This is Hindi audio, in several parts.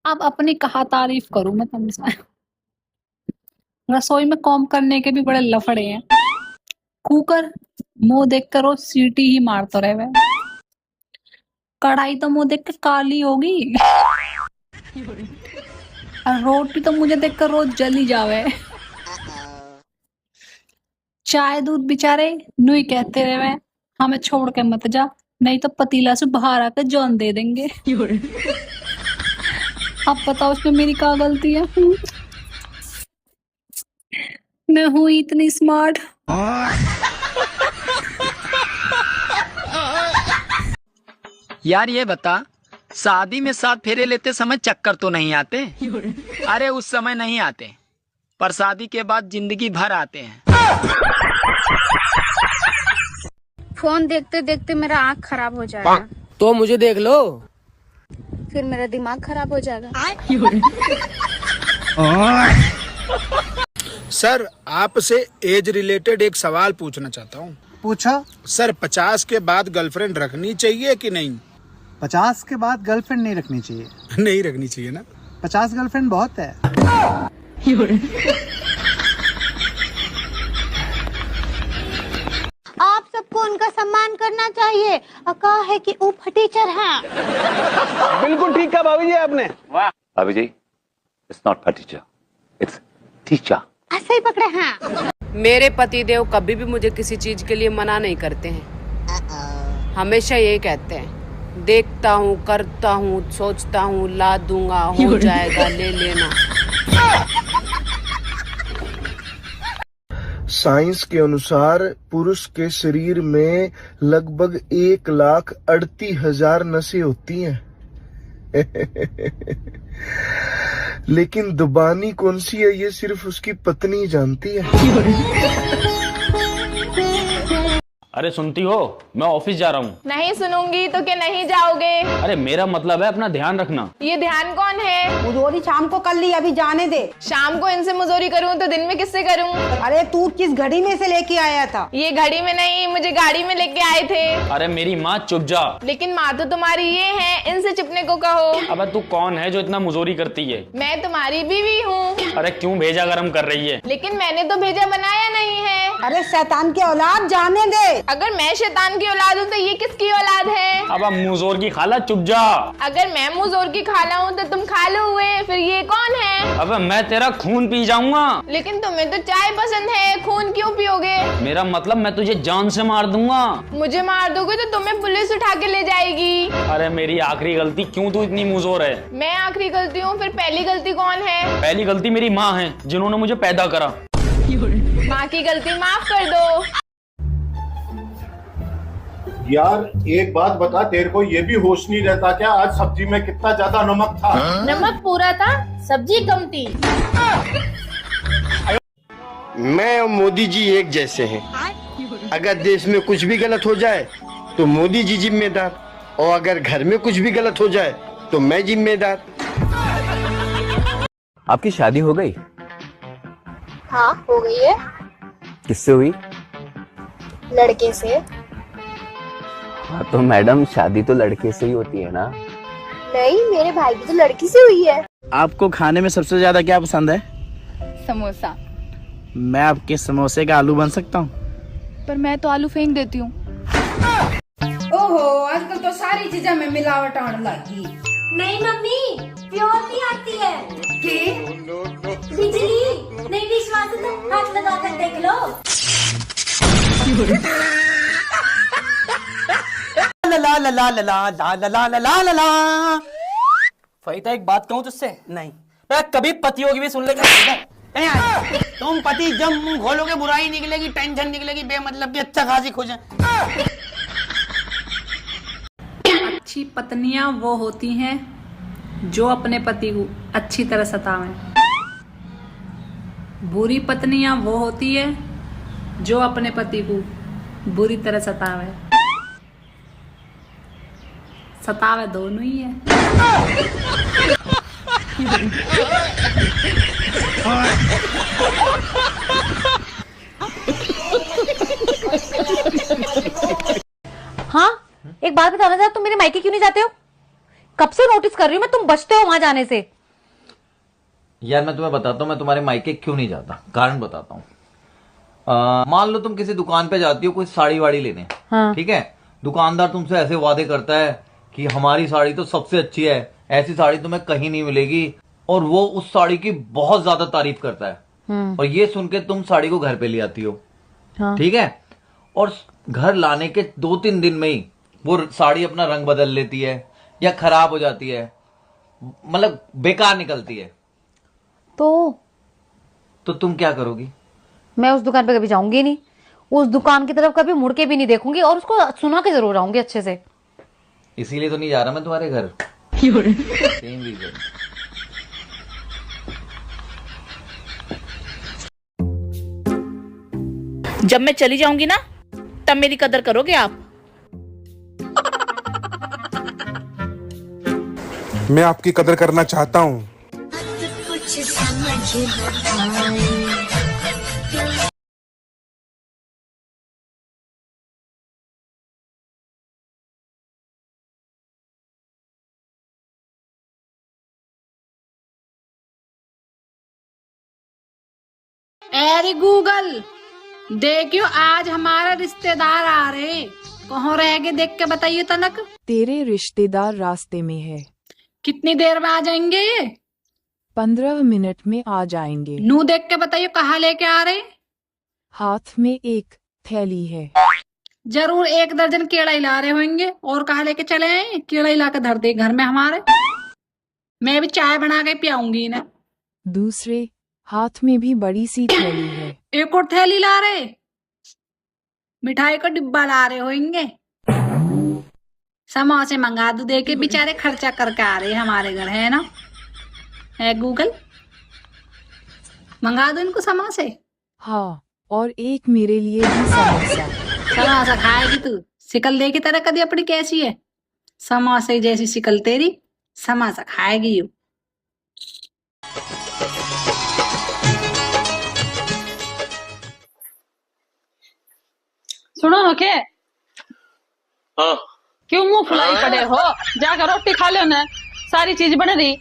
अब अपनी कहाँ तारीफ करूं मैं तुमसे। रसोई में काम करने के भी बड़े लफड़े हैं। कुकर मुंह देख कर रोज सीटी ही मारते रहे वे। कढ़ाई तो मुंह देख के काली होगी। और रोटी तो मुझे देख कर रोज जली जावे। चाय दूध बेचारे नू ही कहते रहे हमें छोड़ के मत जा, नहीं तो पतीला से बाहर आकर जौन दे देंगे। अब बताओ उसमें मेरी क्या गलती है? मैं हूं इतनी स्मार्ट। यार ये बता, शादी में 7 फेरे लेते समय चक्कर तो नहीं आते? अरे उस समय नहीं आते, पर शादी के बाद जिंदगी भर आते हैं। फोन देखते देखते मेरा आँख खराब हो जाएगा, तो मुझे देख लो, फिर मेरा दिमाग खराब हो जाएगा। सर आपसे एज रिलेटेड एक सवाल पूछना चाहता हूँ। पूछा। सर 50 के बाद गर्लफ्रेंड रखनी चाहिए कि नहीं? 50 के बाद गर्लफ्रेंड नहीं रखनी चाहिए। नहीं रखनी चाहिए ना? 50 गर्लफ्रेंड बहुत है। आप सबको उनका सम्मान करना चाहिए। कहा है कि वो टीचर हैं। बिल्कुल ठीक कहा भाभी जी आपने। वाह भाभी जी, इट्स नॉट फटीचा, इट्स टीचा। ऐसे ही पकड़े हैं। मेरे पतिदेव कभी भी मुझे किसी चीज के लिए मना नहीं करते हैं। हमेशा यही कहते हैं, देखता हूँ, करता हूँ, सोचता हूँ, ला दूंगा, हो जाएगा, ले लेना। साइंस के अनुसार पुरुष के शरीर में लगभग 1,38,000 नसें होती हैं। लेकिन दुबानी कौन सी है ये सिर्फ उसकी पत्नी जानती है। अरे सुनती हो, मैं ऑफिस जा रहा हूँ। नहीं सुनूंगी तो क्या नहीं जाओगे? अरे मेरा मतलब है अपना ध्यान रखना। ये ध्यान कौन है? मुजोरी शाम को कर ली, अभी जाने दे। शाम को इनसे मुजोरी करूँ तो दिन में किससे करूँ? अरे तू किस घड़ी में से लेके आया था? ये घड़ी में नहीं, मुझे गाड़ी में लेके आए थे। अरे मेरी माँ चुप जा। लेकिन माँ तो तुम्हारी ये है, इनसे चुपने को कहो। अबे तू कौन है जो इतना मुजोरी करती है? मैं तुम्हारी बीवी हूँ। अरे क्यों भेजा गरम कर रही है? लेकिन मैंने तो भेजा बनाया नहीं है। अरे शैतान के औलाद, जाने दे। अगर मैं शैतान की औलाद हूँ तो ये किसकी औलाद है? अब मुजोर की खाला चुप जा। अगर मैं मुजोर की खाला हूँ तो तुम खालू हुए, फिर ये कौन है? अब मैं तेरा खून पी जाऊंगा। लेकिन तुम्हें तो चाय पसंद है, खून क्यों पियोगे? मेरा मतलब मैं तुझे जान से मार दूंगा। मुझे मार दोगे तो तुम्हें पुलिस उठा के ले जाएगी। अरे मेरी आखिरी गलती, क्यों तू इतनी मुजोर है? मैं आखिरी गलती हूँ, फिर पहली गलती कौन है? पहली गलती मेरी माँ है, जिन्होंने मुझे पैदा करा। माँ की गलती माफ कर दो। यार एक बात बता, तेरे को ये भी होश नहीं रहता क्या? आज सब्जी में कितना ज्यादा नमक था? नमक पूरा था, सब्जी कम थी। मैं और मोदी जी एक जैसे हैं। अगर देश में कुछ भी गलत हो जाए तो मोदी जी जिम्मेदार, और अगर घर में कुछ भी गलत हो जाए तो मैं जिम्मेदार। आपकी शादी हो गई? हाँ हो गई है। किससे हुई? लड़के से। हाँ तो मैडम, शादी तो लड़के से ही होती है ना? नहीं, मेरे भाई की तो लड़की से हुई है। आपको खाने में सबसे ज्यादा क्या पसंद है? समोसा। मैं आपके समोसे का आलू बन सकता हूँ? पर मैं तो आलू फेंक देती हूँ। ओहो, आजकल तो सारी चीजें में मिलावट आने लगी। नहीं मम्मी, प्योर नहीं आती है। बिजली नहीं, विश्वास है तो हाथ लगा कर देख लो। ला ला ला ला ला ला ला ला ला ला ला। फरीदा एक बात कहूँ तुझसे? नहीं, मैं कभी पतियों की भी सुन लेगा। तुम पति जब मुंह खोलोगे बुराई निकलेगी, टेंशन निकलेगी, बेमतलब की अच्छा खासी खुश है। अच्छी पत्नियां वो होती हैं जो अपने पति को अच्छी तरह सतावें। बुरी पत्नियां वो होती है जो अपने पति को बुरी तरह सतावे। सतावे दोनों ही है। हाँ, एक बात बताना था, तुम मेरे मायके क्यों नहीं जाते हो? कब से नोटिस कर रही हूँ मैं, तुम बचते हो वहां जाने से। यार मैं तुम्हें बताता हूँ मैं तुम्हारे मायके क्यों नहीं जाता, कारण बताता हूँ। मान लो तुम किसी दुकान पे जाती हो कोई साड़ी वाड़ी लेने, हाँ। ठीक है, दुकानदार तुमसे ऐसे वादे करता है कि हमारी साड़ी तो सबसे अच्छी है, ऐसी साड़ी तुम्हें कहीं नहीं मिलेगी, और वो उस साड़ी की बहुत ज्यादा तारीफ करता है, और ये सुन के तुम साड़ी को घर पे ले आती हो, हाँ। ठीक है, और घर लाने के 2-3 दिन में ही वो साड़ी अपना रंग बदल लेती है या खराब हो जाती है, मतलब बेकार निकलती है, तो तुम क्या करोगी? मैं उस दुकान पे कभी जाऊंगी नहीं, उस दुकान की तरफ कभी मुड़ के भी नहीं देखूंगी, और उसको सुना के जरूर आऊंगी अच्छे से। इसीलिए तो नहीं जा रहा मैं तुम्हारे घर। Same reason. जब मैं चली जाऊंगी ना तब मेरी कदर करोगे आप। मैं आपकी कदर करना चाहता हूँ। अरे गूगल देखियो आज हमारा रिश्तेदार आ रहे, कहाँ रह गए देख के बताइए तनक। तेरे रिश्तेदार रास्ते में है। कितनी देर में आ जाएंगे ये? 15 मिनट में आ जाएंगे। नू देख के बताइए कहाँ लेके आ रहे? हाथ में एक थैली है। जरूर 1 दर्जन केला ही ला रहे होंगे, और कहाँ लेके चले आए? केला ही ला के धर दे घर में हमारे, मैं भी चाय बना के पियाऊंगी इन्हें। दूसरे हाथ में भी बड़ी सी थैली है। एक और थैली ला रहे, मिठाई का डिब्बा ला रहे होंगे। समोसे मंगा दो, दे के बेचारे खर्चा करके आ रहे हमारे घर, है ना? है गूगल, मंगा दो इनको समोसे। हाँ, और एक मेरे लिए भी समोसा। समोसा खाएगी तू? शिकल देखी तरह कदी अपनी कैसी है? समोसे जैसी शिकल तेरी, समोसा खाएगी यू। सुनो के क्यों मुंह फुलाई पड़े हो? जाकर रोटी खा लो ना, सारी चीज बन रही,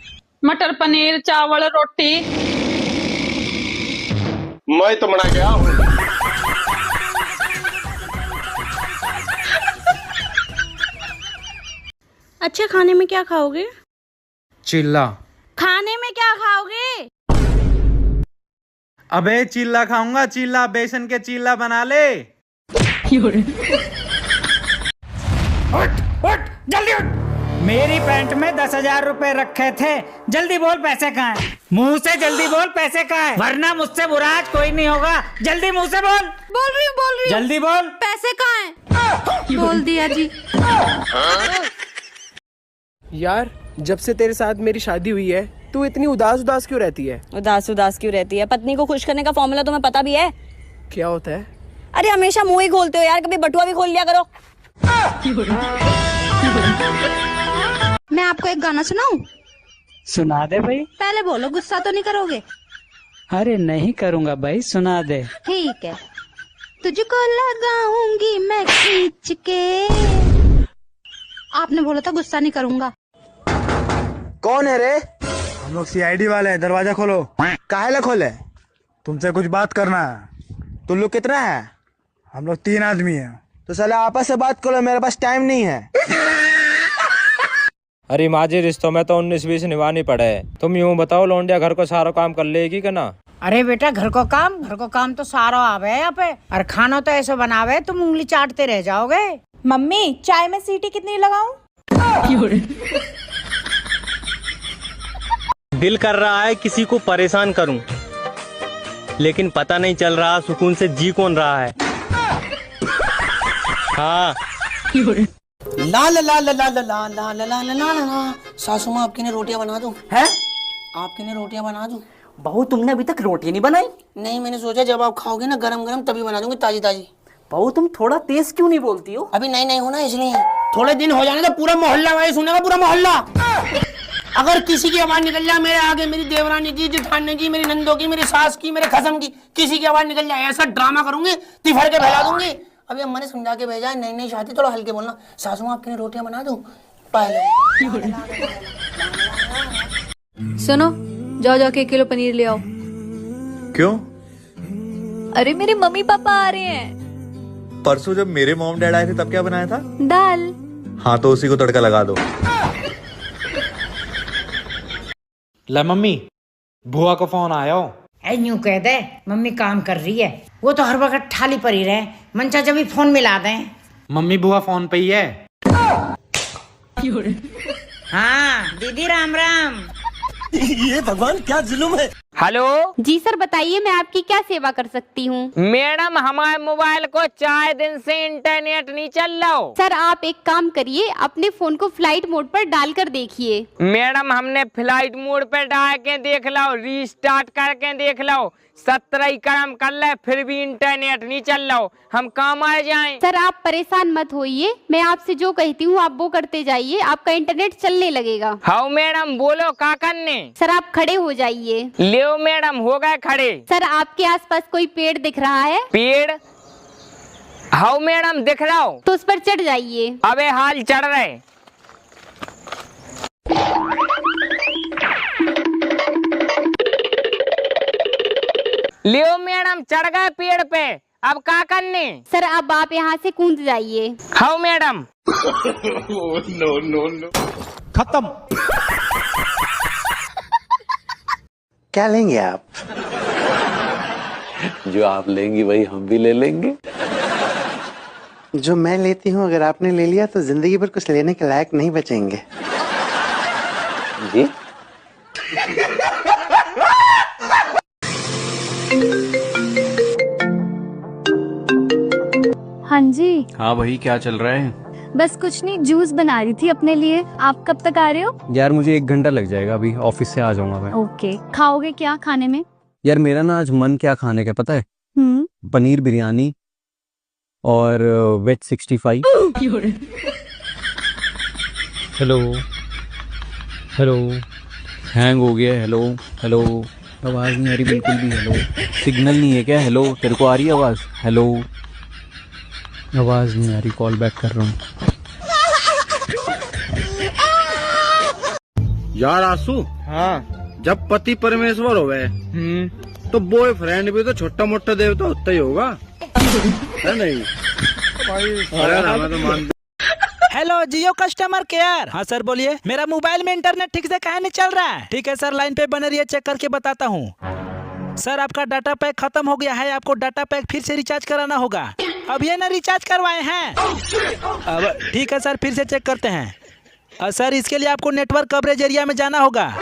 मटर पनीर चावल रोटी। मैं तो बना गया हूँ। अच्छा खाने में क्या खाओगे? चिल्ला। खाने में क्या खाओगे? अबे चिल्ला खाऊंगा, चिल्ला, बेसन के चिल्ला बना ले। उठ जल्दी उठ। मेरी पैंट में 10,000 रुपए रखे थे, जल्दी बोल पैसे कहाँ हैं? मुंह से जल्दी बोल पैसे कहाँ हैं, वरना मुझसे बुरा आज कोई नहीं होगा। जल्दी मुंह से बोल। बोल रही हूँ जल्दी बोल। पैसे कहाँ हैं? बोल दिया जी। यार जब से तेरे साथ मेरी शादी हुई है तू इतनी उदास उदास क्यों रहती है? उदास क्यों रहती है? पत्नी को खुश करने का फॉर्मूला तुम्हें पता भी है? क्या होता है? अरे हमेशा मुंह ही खोलते हो यार, कभी बटुआ भी खोल लिया करो। मैं आपको एक गाना सुनाऊं? सुना दे भाई। पहले बोलो, गुस्सा तो नहीं करोगे? अरे नहीं करूंगा भाई, सुना दे। ठीक है। तुझको लगाऊंगी मैं खींच के। आपने बोला था गुस्सा नहीं करूंगा। कौन है रे? हम लोग CID वाले हैं, दरवाजा खोलो। काहे खोले? तुमसे कुछ बात करना है। तुम लोग कितना है? हम लोग 3 आदमी हैं। तो साला आपस से बात करो, मेरे पास टाइम नहीं है। अरे माझे रिश्तों में तो 19-20 निभानी पड़े। तुम यूं बताओ लौंडिया घर को सारा काम कर लेगी कि ना? अरे बेटा घर को काम तो सारा आवे यहाँ पे, और खाना तो ऐसे बनावे तुम उंगली चाटते रह जाओगे। मम्मी चाय में सीटी कितनी लगाऊं? दिल कर रहा है किसी को परेशान करूं, लेकिन पता नहीं चल रहा सुकून से जी कौन रहा है। हाँ। ला ला ला ला ला ला ला ला ला ला ला ला। सासू माँ आपके लिए रोटियां बना दूं? हैं? आपके लिए रोटियां बना दूं? बहू तुमने अभी तक रोटी नहीं बनाई? नहीं, मैंने सोचा जब आप खाओगे ना गरम गरम तभी बना दूंगी, ताजी ताजी। बहू तुम थोड़ा तेज क्यों नहीं बोलती हो? अभी नहीं हो ना, इसलिए। थोड़े दिन हो जाने तो पूरा मोहल्ला वाले सुनेगा, पूरा मोहल्ला। अगर किसी की आवाज निकल जाए मेरे आगे, मेरी देवरानी की, जेठानी की, मेरी नंदो की, मेरी सास की, मेरे खसम की, किसी की आवाज निकल जाए, ऐसा ड्रामा करूंगी तिफड़ के फैला दूंगी। अभी अम्मा ने समझा के भेजा है, नई शादी, थोड़ा हल्के बोलना। सासू माँ आपके लिए रोटियां बना दूं? सुनो, जाओ जाके 1 किलो पनीर ले आओ। क्यों? अरे मेरे मम्मी पापा आ रहे हैं। परसों जब मेरे मॉम डैड आए थे तब क्या बनाया था? दाल। हाँ तो उसी को तड़का लगा दो। ले मम्मी, बुआ का फोन आया हो। यूं कह दे मम्मी काम कर रही है, वो तो हर वक्त ठाली पड़ी रहे, मंचा जब भी फोन मिला दें। मम्मी बुआ फोन पे ही है। हाँ दीदी राम राम। ये भगवान क्या जुल्म है। हेलो जी सर, बताइए मैं आपकी क्या सेवा कर सकती हूँ। मैडम, हमारे मोबाइल को 4 दिन से इंटरनेट नहीं चल रहा। सर आप एक काम करिए, अपने फोन को फ्लाइट मोड पर डालकर देखिए। मैडम, हमने फ्लाइट मोड पर डाल के देख लो, रीस्टार्ट करके देख लो, 17 कर्म कर ले, फिर भी इंटरनेट नहीं चल रहा। हम कहाँ आ जाएं? सर आप परेशान मत होइए, मैं आपसे जो कहती हूँ आप वो करते जाइए, आपका इंटरनेट चलने लगेगा। हाँ मैडम, बोलो क्या करने। सर आप खड़े हो जाइए। ले मैडम, हो गए खड़े। सर आपके आसपास कोई पेड़ दिख रहा है? पेड़? हाँ मैडम दिख रहा हो। तो उस पर चढ़ जाइए। अबे हाल चढ़ रहे। लियो मैडम, चढ़ गए पेड़ पे, अब क्या करने? सर अब आप यहाँ से कूद जाइए। हाँ मैडम। नो नो नो, खत्म। क्या लेंगे आप? जो आप लेंगी वही हम भी ले लेंगे। जो मैं लेती हूँ अगर आपने ले लिया तो जिंदगी भर कुछ लेने के लायक नहीं बचेंगे। जी? हाँ जी। हाँ भाई, क्या चल रहा है? बस कुछ नहीं, जूस बना रही थी अपने लिए। आप कब तक आ रहे हो? यार मुझे 1 घंटा लग जाएगा, अभी ऑफिस से आ जाऊंगा मैं। ओके, खाओगे क्या खाने में? यार मेरा ना आज मन क्या खाने का पता है? पनीर बिरयानी और वेज 65। हेलो हेलो, हैंग हो गया। हेलो हेलो, आवाज नहीं आ रही बिल्कुल भी। हेलो, सिग्नल नहीं है क्या? हेलो, तेरे को आ रही है आवाज? हेलो, आवाज नहीं आ रही, कॉल बैक कर रहा हूँ। यार आंसू, हाँ, जब पति परमेश्वर होवे तो बॉयफ्रेंड भी तो छोटा मोटा देवता होता ही होगा, है नहीं? अरे तो मान। हेलो जियो कस्टमर केयर। हाँ सर बोलिए। मेरा मोबाइल में इंटरनेट ठीक से काहे नहीं चल रहा है? ठीक है सर, लाइन पे बने रहिए, चेक करके बताता हूँ। सर आपका डाटा पैक खत्म हो गया है, आपको डाटा पैक फिर से रिचार्ज कराना होगा। अब ये ना रिचार्ज करवाए हैं। अब ठीक है सर, फिर से चेक करते हैं। सर इसके लिए आपको नेटवर्क कवरेज एरिया में जाना होगा।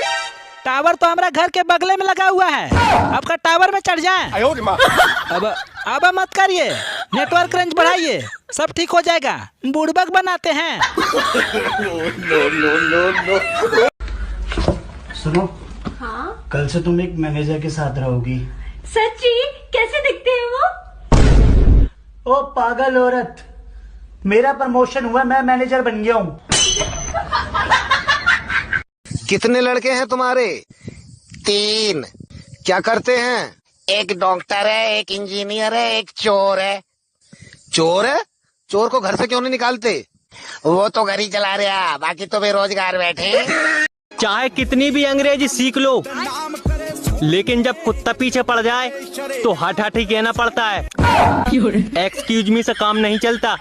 टावर तो हमारा घर के बगले में लगा हुआ है, आपका टावर में चढ़ जाए। अब मत करिए, नेटवर्क रेंज बढ़ाइए, सब ठीक हो जाएगा। बुड़बक बनाते हैं। सुनो, हाँ? कल से तुम एक मैनेजर के साथ रहोगी। सच्ची? कैसे दिखते हैं वो? ओ पागल औरत, मेरा प्रमोशन हुआ, मैं मैनेजर बन गया हूँ। कितने लड़के हैं तुम्हारे? 3। क्या करते हैं? एक डॉक्टर है, एक इंजीनियर है, एक चोर है। चोर है? चोर को घर से क्यों नहीं निकालते? वो तो घर ही चला रहा, बाकी तो बेरोजगार बैठे। चाहे कितनी भी अंग्रेजी सीख लो, लेकिन जब कुत्ता पीछे पड़ जाए तो हट हट ही कहना पड़ता है। एक्सक्यूज मी से काम नहीं चलता।